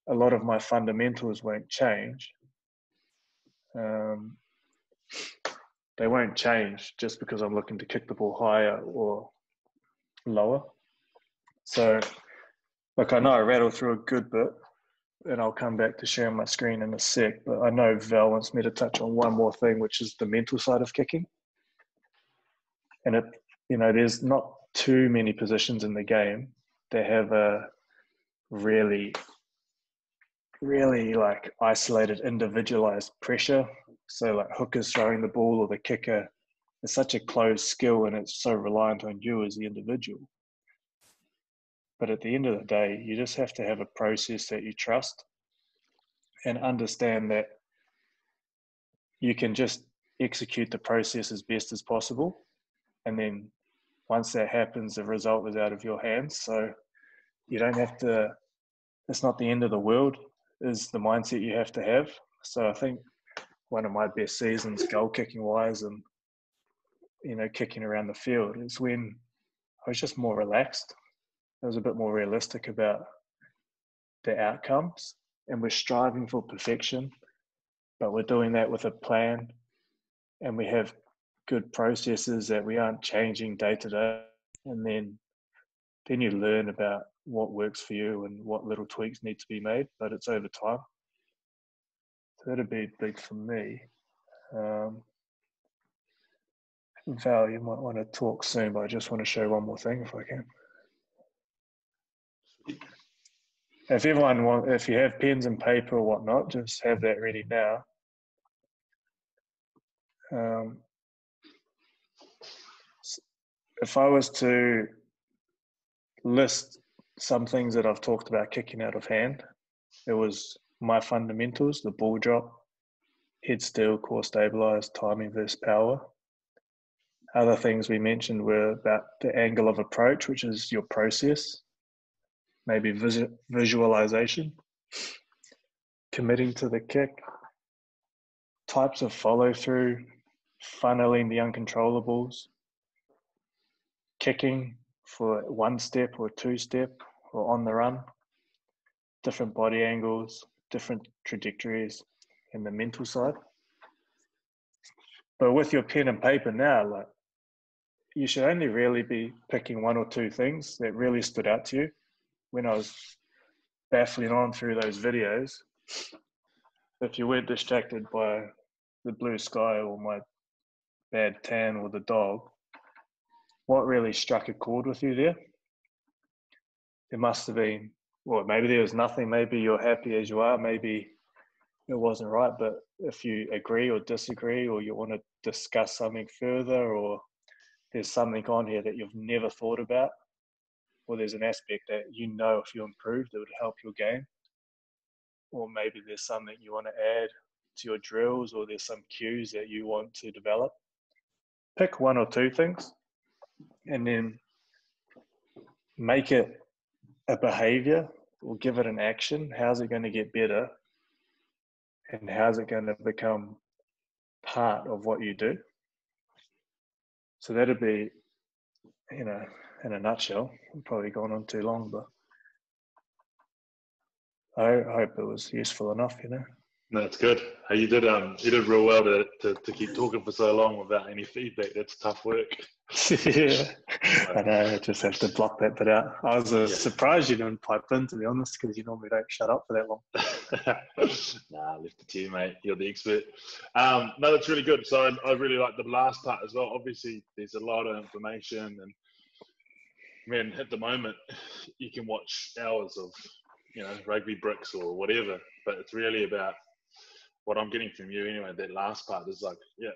a lot of my fundamentals won't change. They won't change just because I'm looking to kick the ball higher or lower. So, look, I know I rattled through a good bit, and I'll come back to sharing my screen in a sec, but I know Val wants me to touch on one more thing, which is the mental side of kicking. And it, there's not too many positions in the game that have a really like isolated, individualized pressure. So like hookers throwing the ball or the kicker, it's such a closed skill and it's so reliant on you as the individual. But at the end of the day, you just have to have a process that you trust and understand that you can just execute the process as best as possible. And then once that happens, the result is out of your hands. So you don't have to, it's not the end of the world, is the mindset you have to have. So I think one of my best seasons goal kicking wise and, kicking around the field is when I was just more relaxed. I was a bit more realistic about the outcomes, and we're striving for perfection, but we're doing that with a plan, and we have good processes that we aren't changing day to day. And then you learn about what works for you and what little tweaks need to be made, but it's over time. So that'd be big for me. Val, you might want to talk soon, but I just want to show one more thing if I can. If you have pens and paper or whatnot, just have that ready now. If I was to list some things that I've talked about kicking out of hand, it was my fundamentals, the ball drop, head still, core stabilized, timing versus power. Other things we mentioned were about the angle of approach, which is your process, maybe visualization, committing to the kick, types of follow through, funneling the uncontrollables, kicking for one step or two step, or on the run, different body angles, different trajectories, and the mental side. But with your pen and paper now, like, you should only really be picking one or two things that really stood out to you. When I was baffling on through those videos, if you weren't distracted by the blue sky or my bad tan or the dog, what really struck a chord with you there? There must have been, well, maybe there was nothing, maybe you're happy as you are, maybe it wasn't right, but if you agree or disagree, or you want to discuss something further, or there's something on here that you've never thought about, or there's an aspect that you know if you improved, it would help your game, or maybe there's something you want to add to your drills, or there's some cues that you want to develop. Pick one or two things and then make it a behavior or give it an action. How's it going to get better? And how's it going to become part of what you do? So that'd be, in a nutshell. I've probably gone on too long, but I hope it was useful enough, No, that's good. You did real well to keep talking for so long without any feedback. That's tough work. Yeah, I know. I just have to block that bit out. I was surprised you didn't pipe in, to be honest, because you normally don't shut up for that long. Nah, left it to you, mate. You're the expert. No, that's really good. So I really like the last part as well. Obviously, there's a lot of information, and man, at the moment, you can watch hours of rugby bricks or whatever, but it's really about what I'm getting from you anyway. That last part is like, yeah,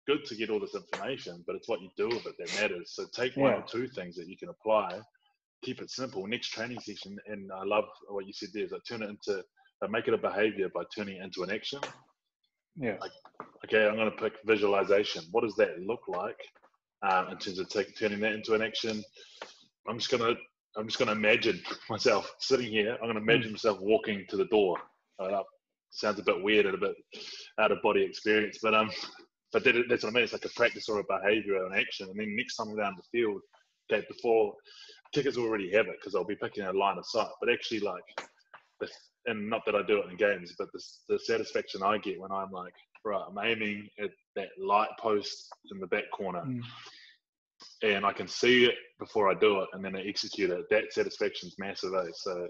good to get all this information, but it's what you do with it that matters. So take one or two things that you can apply, keep it simple. Next training session, and I love what you said there, is make it a behavior by turning it into an action. Yeah. Like, okay, I'm going to pick visualization. What does that look like in terms of turning that into an action? I'm just going to imagine myself sitting here. I'm going to imagine myself walking to the door. Sounds a bit weird and a bit out of body experience, but that's what I mean. It's like a practice or a behavior or an action. And then next time I'm down the field, okay, before kickers already have it because I'll be picking a line of sight. But actually, like, and not that I do it in games, but the satisfaction I get when I'm like, right, I'm aiming at that light post in the back corner. And I can see it before I do it, and then I execute it. That satisfaction's massive, eh? So,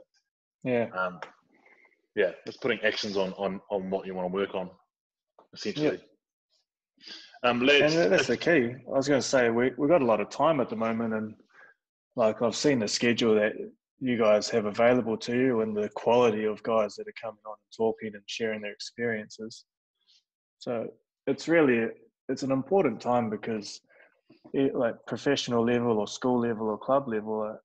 it's putting actions on what you want to work on, essentially. And that's the key. I was going to say, we've got a lot of time at the moment, and like I've seen the schedule that you guys have available to you and the quality of guys that are coming on and talking and sharing their experiences. So it's an important time because like professional level or school level or club level,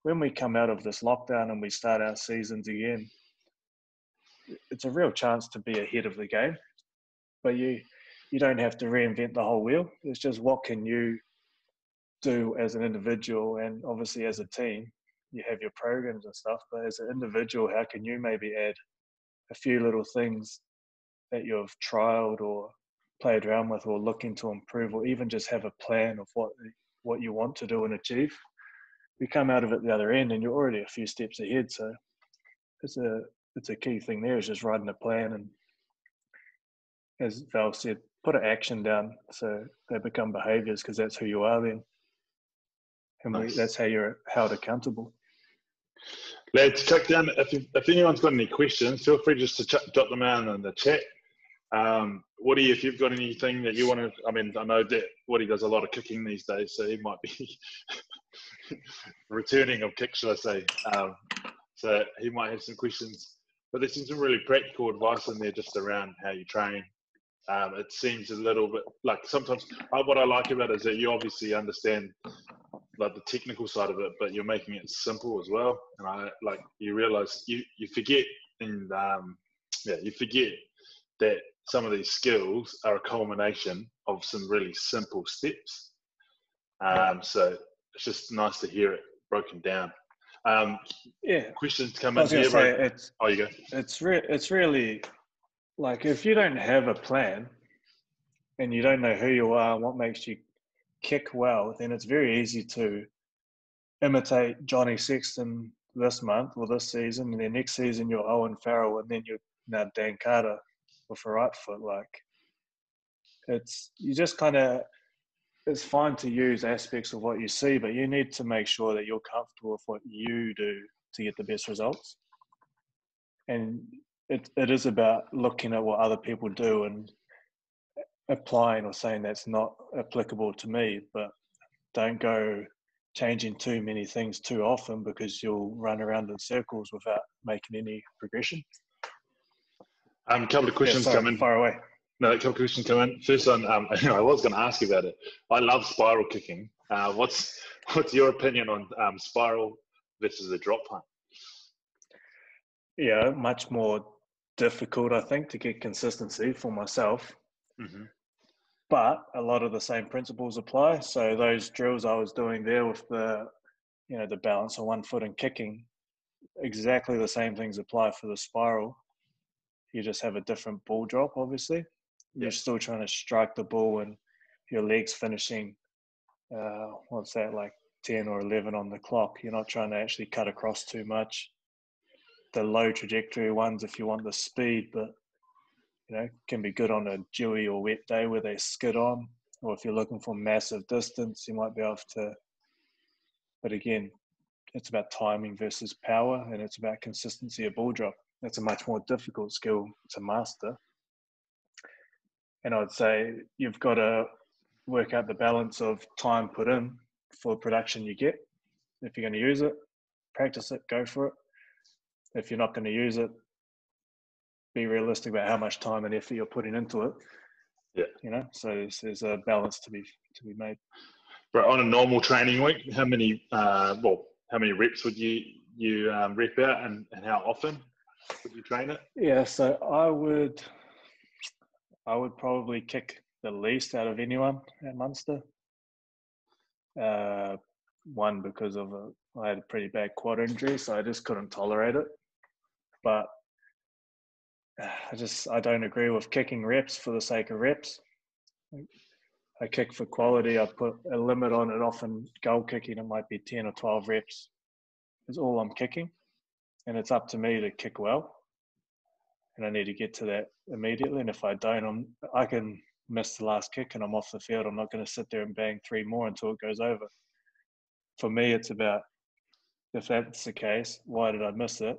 when we come out of this lockdown and we start our seasons again, it's a real chance to be ahead of the game. But you don't have to reinvent the whole wheel. It's just what can you do as an individual, and obviously as a team, you have your programs and stuff, but as an individual, how can you maybe add a few little things that you've trialed or played around with or looking to improve, or even just have a plan of what you want to do and achieve? You come out of it the other end and you're already a few steps ahead. So it's a key thing there, is just writing a plan, and as Val said, put an action down so they become behaviors, because that's who you are then. And nice. That's how you're held accountable. Lads, check down. If anyone's got any questions, feel free just to jot them out in the chat. Woody, if you've got anything that you want to, I know that Woody does a lot of kicking these days, so he might be returning of kicks, should I say. So he might have some questions. But there's some really practical advice in there just around how you train. It seems a little bit like sometimes what I like about it is that you obviously understand like the technical side of it, but you're making it simple as well. And you realize you forget, and you forget that some of these skills are a culmination of some really simple steps. So it's just nice to hear it broken down. Questions come in here. You go. It's really like, if you don't have a plan and you don't know who you are and what makes you kick well, then it's very easy to imitate Johnny Sexton this month or this season, and then next season you're Owen Farrell, and then you're now Dan Carter with a right foot. Like, you just kind of, it's fine to use aspects of what you see, but you need to make sure that you're comfortable with what you do to get the best results. And it is about looking at what other people do and applying or saying that's not applicable to me, but don't go changing too many things too often, because you'll run around in circles without making any progression. A couple of questions come in. Far away. No, a couple of questions come in. First one, I was going to ask you about it. I love spiral kicking. What's your opinion on spiral versus the drop punt? Yeah, much more difficult, I think, to get consistency for myself. Mm-hmm. But a lot of the same principles apply. So those drills I was doing there with the balance on 1 foot and kicking, exactly the same things apply for the spiral. You just have a different ball drop, obviously. You're still trying to strike the ball, and your legs finishing, like 10 or 11 on the clock. You're not trying to actually cut across too much. The low trajectory ones, if you want the speed, but can be good on a dewy or wet day where they skid on, or if you're looking for massive distance, you might be able to. But again, it's about timing versus power, and it's about consistency of ball drop. That's a much more difficult skill to master. And I'd say you've got to work out the balance of time put in for production you get. If you're going to use it, practice it, go for it. If you're not going to use it, be realistic about how much time and effort you're putting into it. Yeah. So there's a balance to be made. But on a normal training week, how many reps would you rep out, and how often would you train it? Yeah, so I would probably kick the least out of anyone at Munster. One, because I had a pretty bad quad injury, so I just couldn't tolerate it. But I don't agree with kicking reps for the sake of reps. I kick for quality. I put a limit on it. Often goal kicking, it might be 10 or 12 reps is all I'm kicking. And it's up to me to kick well. And I need to get to that immediately. And if I don't, I can miss the last kick and I'm off the field. I'm not going to sit there and bang 3 more until it goes over. For me, it's about, if that's the case, why did I miss it?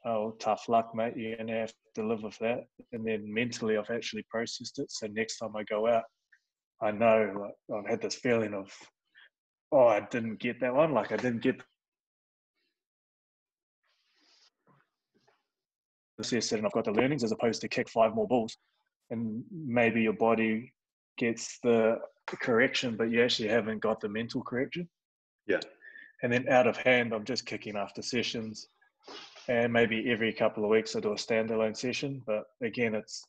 Oh, tough luck, mate. You're going to have to live with that. And then mentally, I've actually processed it. So next time I go out, I know, like, I've had this feeling of, I didn't get that one. Like, I didn't get this year, and I've got the learnings, as opposed to kick 5 more balls. And maybe your body gets the correction, but you actually haven't got the mental correction. Yeah. And then out of hand, I'm just kicking after sessions. And maybe every couple of weeks I do a standalone session. But again, it's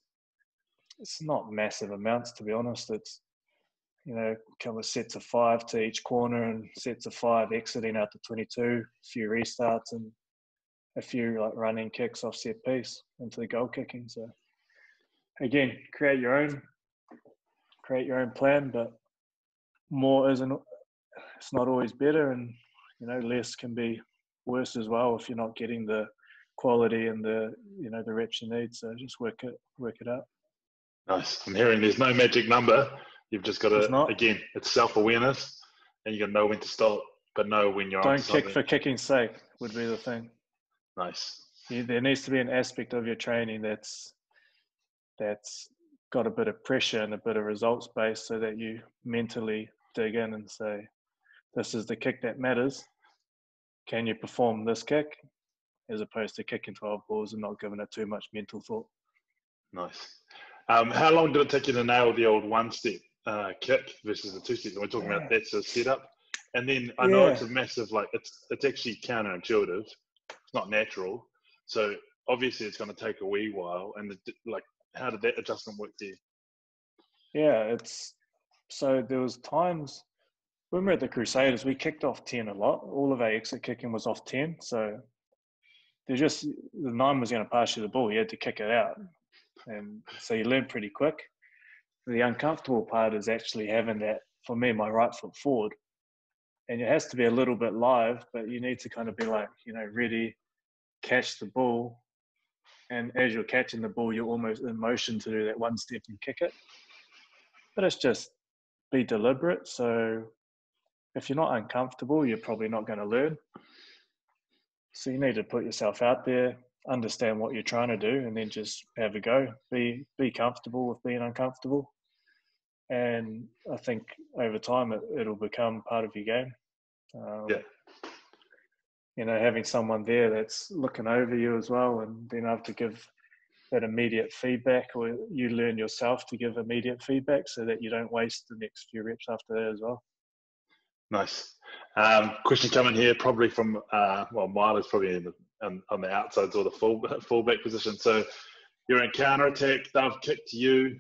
not massive amounts, to be honest. It's, a couple of sets of 5 to each corner and sets of 5 exiting out to 22, a few restarts and a few like running kicks off set piece into the goal kicking. So again, create your own plan, but more it's not always better, and less can be worse as well if you're not getting the quality and the the reps you need. So just work it out. Nice. I'm hearing there's no magic number. You've just got to, again, it's self-awareness, and you got to know when to stop, but know when you're on something. Don't kick for kicking's sake would be the thing. Nice. There needs to be an aspect of your training that's got a bit of pressure and a bit of results based, so that you mentally dig in and say, this is the kick that matters. Can you perform this kick? As opposed to kicking 12 balls and not giving it too much mental thought. Nice. How long did it take you to nail the old 1-step kick versus the 2-step? We're talking about that's a setup. And then I know it's a massive, it's actually counterintuitive. It's not natural. So obviously it's going to take a wee while. And how did that adjustment work there? Yeah, so there was times when we were at the Crusaders, we kicked off 10 a lot. All of our exit kicking was off 10. So the 9 was going to pass you the ball. You had to kick it out. And so you learn pretty quick. The uncomfortable part is actually having that, for me, my right foot forward. and it has to be a little bit live, but you need to kind of be like, ready, catch the ball. And as you're catching the ball, you're almost in motion to do that one step and kick it. But it's just be deliberate. So if you're not uncomfortable, you're probably not going to learn. So you need to put yourself out there, understand what you're trying to do, and then just have a go. Be comfortable with being uncomfortable. And I think over time it'll become part of your game. Having someone there that's looking over you as well, and being able to give that immediate feedback, or you learn yourself to give immediate feedback so that you don't waste the next few reps after that as well. Nice. Question coming here, probably from Mila's probably on the outsides or the fullback position. So you're in counter attack, they've kicked you.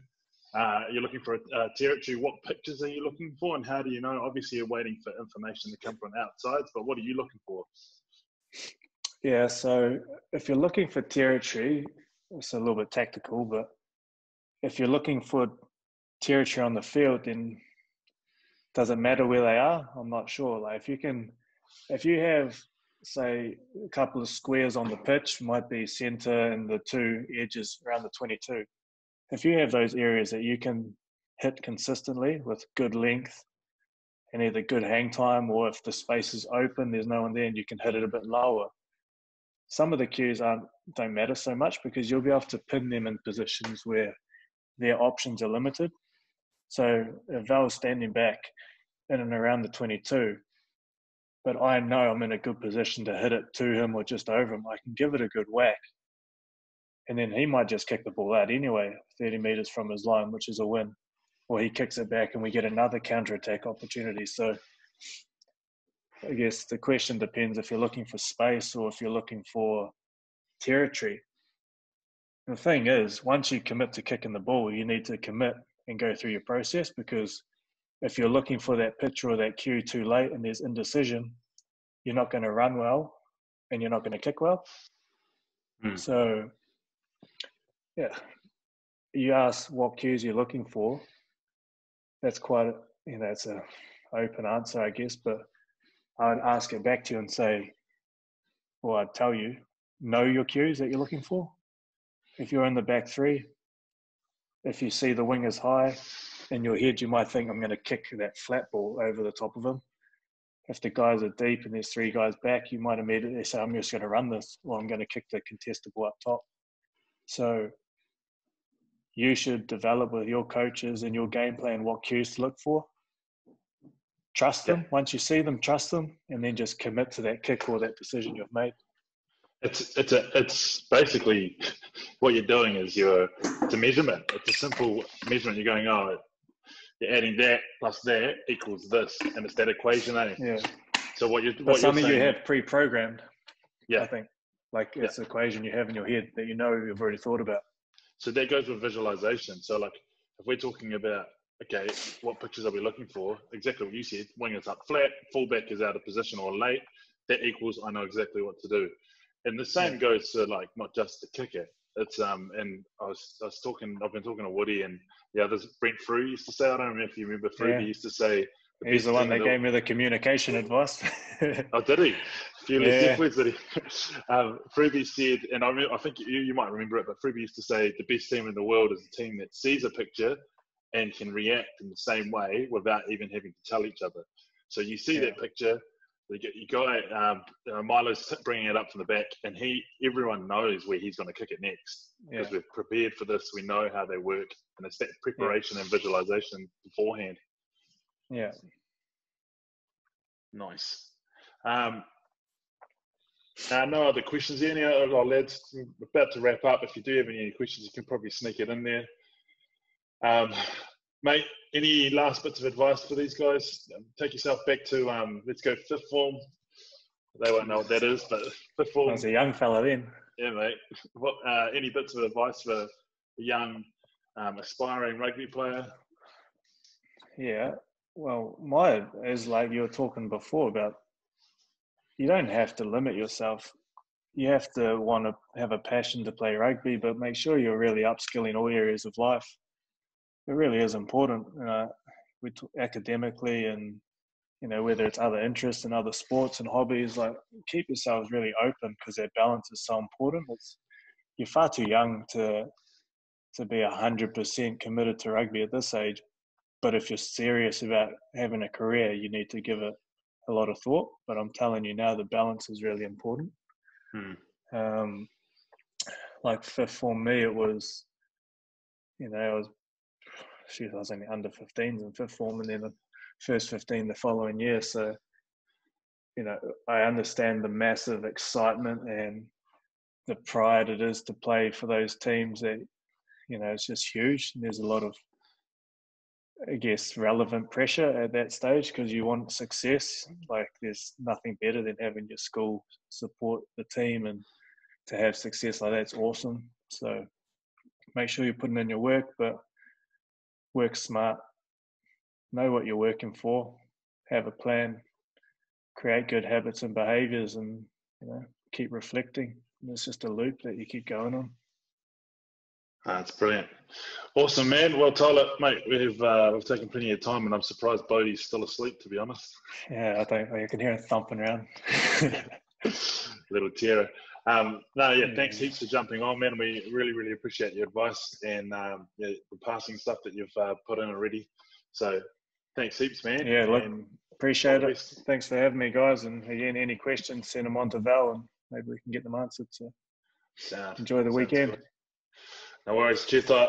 You're looking for a territory. What pictures are you looking for, and how do you know? Obviously, you're waiting for information to come from outsides, but what are you looking for? Yeah, so if you're looking for territory, it's a little bit tactical, but if you're looking for territory on the field, then does it matter where they are? I'm not sure. Like if you have, say, a couple of squares on the pitch, might be center and the two edges around the 22. If you have those areas that you can hit consistently with good length and either good hang time, or if the space is open, there's no one there and you can hit it a bit lower. Some of the cues don't matter so much because you'll be able to pin them in positions where their options are limited. So if Val's standing back in and around the 22, but I know I'm in a good position to hit it to him or just over him, I can give it a good whack. And then he might just kick the ball out anyway, 30 metres from his line, which is a win. Or he kicks it back and we get another counter-attack opportunity. So I guess the question depends if you're looking for space or if you're looking for territory. The thing is, once you commit to kicking the ball, you need to commit and go through your process, because if you're looking for that picture or that cue too late and there's indecision, you're not going to run well and you're not going to kick well. So, yeah, you ask what cues you're looking for. That's quite, it's an open answer, I guess, but I'd ask it back to you and say, or I'd tell you, know your cues that you're looking for. If you're in the back three, if you see the wing is high, in your head you might think, I'm going to kick that flat ball over the top of him. If the guys are deep and there's three guys back, you might immediately say, I'm just going to run this, or I'm going to kick the contested ball up top. So you should develop with your coaches and your game plan what cues to look for. Trust them. Once you see them, trust them, and then just commit to that kick or that decision you've made. It's basically what you're doing is it's a measurement. It's a simple measurement. You're going, you're adding that plus that equals this, and it's that equation, eh? Yeah. So what you're something saying, you have pre-programmed. Yeah. I think it's an equation you have in your head that you've already thought about. So that goes with visualization. So like if we're talking about, okay, what pictures are we looking for? Exactly what you said. Wing is up flat, fullback is out of position or late. That equals, I know exactly what to do. And the same goes to like not just the kicker. It's and I've been talking to Woody and the others. Brent Frew used to say, I don't know if you remember Frew, he used to say, he's the one that gave me the communication advice. Oh, did he? Fearless F words, did he? Freebie said, and I think you might remember it, but Freebie used to say the best team in the world is the team that sees a picture and can react in the same way without even having to tell each other. So you see that picture, you go, Milo's bringing it up from the back, and everyone knows where he's going to kick it next because we've prepared for this. We know how they work, and it's that preparation and visualization beforehand. Yeah. Nice. No other questions here. Lads, I'm about to wrap up. If you do have any questions, you can probably sneak it in there. Mate, any last bits of advice for these guys? Take yourself back to, let's go fifth form. They won't know what that is, but fifth form. I was a young fella then. Yeah, mate. Any bits of advice for a young, aspiring rugby player? Yeah. Well, mine is like you were talking before about, you don't have to limit yourself. You have to want to have a passion to play rugby, but make sure you're really upskilling all areas of life. It really is important. We talk academically and you know, whether it's other interests and other sports and hobbies, like keep yourselves really open because that balance is so important. You're far too young to be 100% committed to rugby at this age. But if you're serious about having a career, you need to give it a lot of thought. But I'm telling you now, the balance is really important. Like for me, it was, you know, I was only under 15s in fifth form, and then the first 15 the following year. So, you know, I understand the massive excitement and the pride it is to play for those teams that, you know, it's just huge. And there's a lot of, I guess, relevant pressure at that stage because you want success. Like there's nothing better than having your school support the team, and to have success like that's awesome. So make sure you're putting in your work, but work smart. Know what you're working for. Have a plan. Create good habits and behaviors, and, you know, keep reflecting. And it's just a loop that you keep going on. That's brilliant. Awesome, man. Well, Tyler, mate, we've taken plenty of time, and I'm surprised Bodie's still asleep, to be honest. Yeah, I can hear it thumping around. Little terror. Thanks heaps for jumping on, man. We really, really appreciate your advice and the passing stuff that you've put in already. So thanks heaps, man. Yeah, look, appreciate it. Thanks for having me, guys. And again, any questions, send them on to Val, and maybe we can get them answered. So enjoy the weekend. Good. No worries. Cheers, Tyler.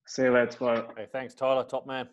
See you lads. Bye. Hey, thanks, Tyler. Top man.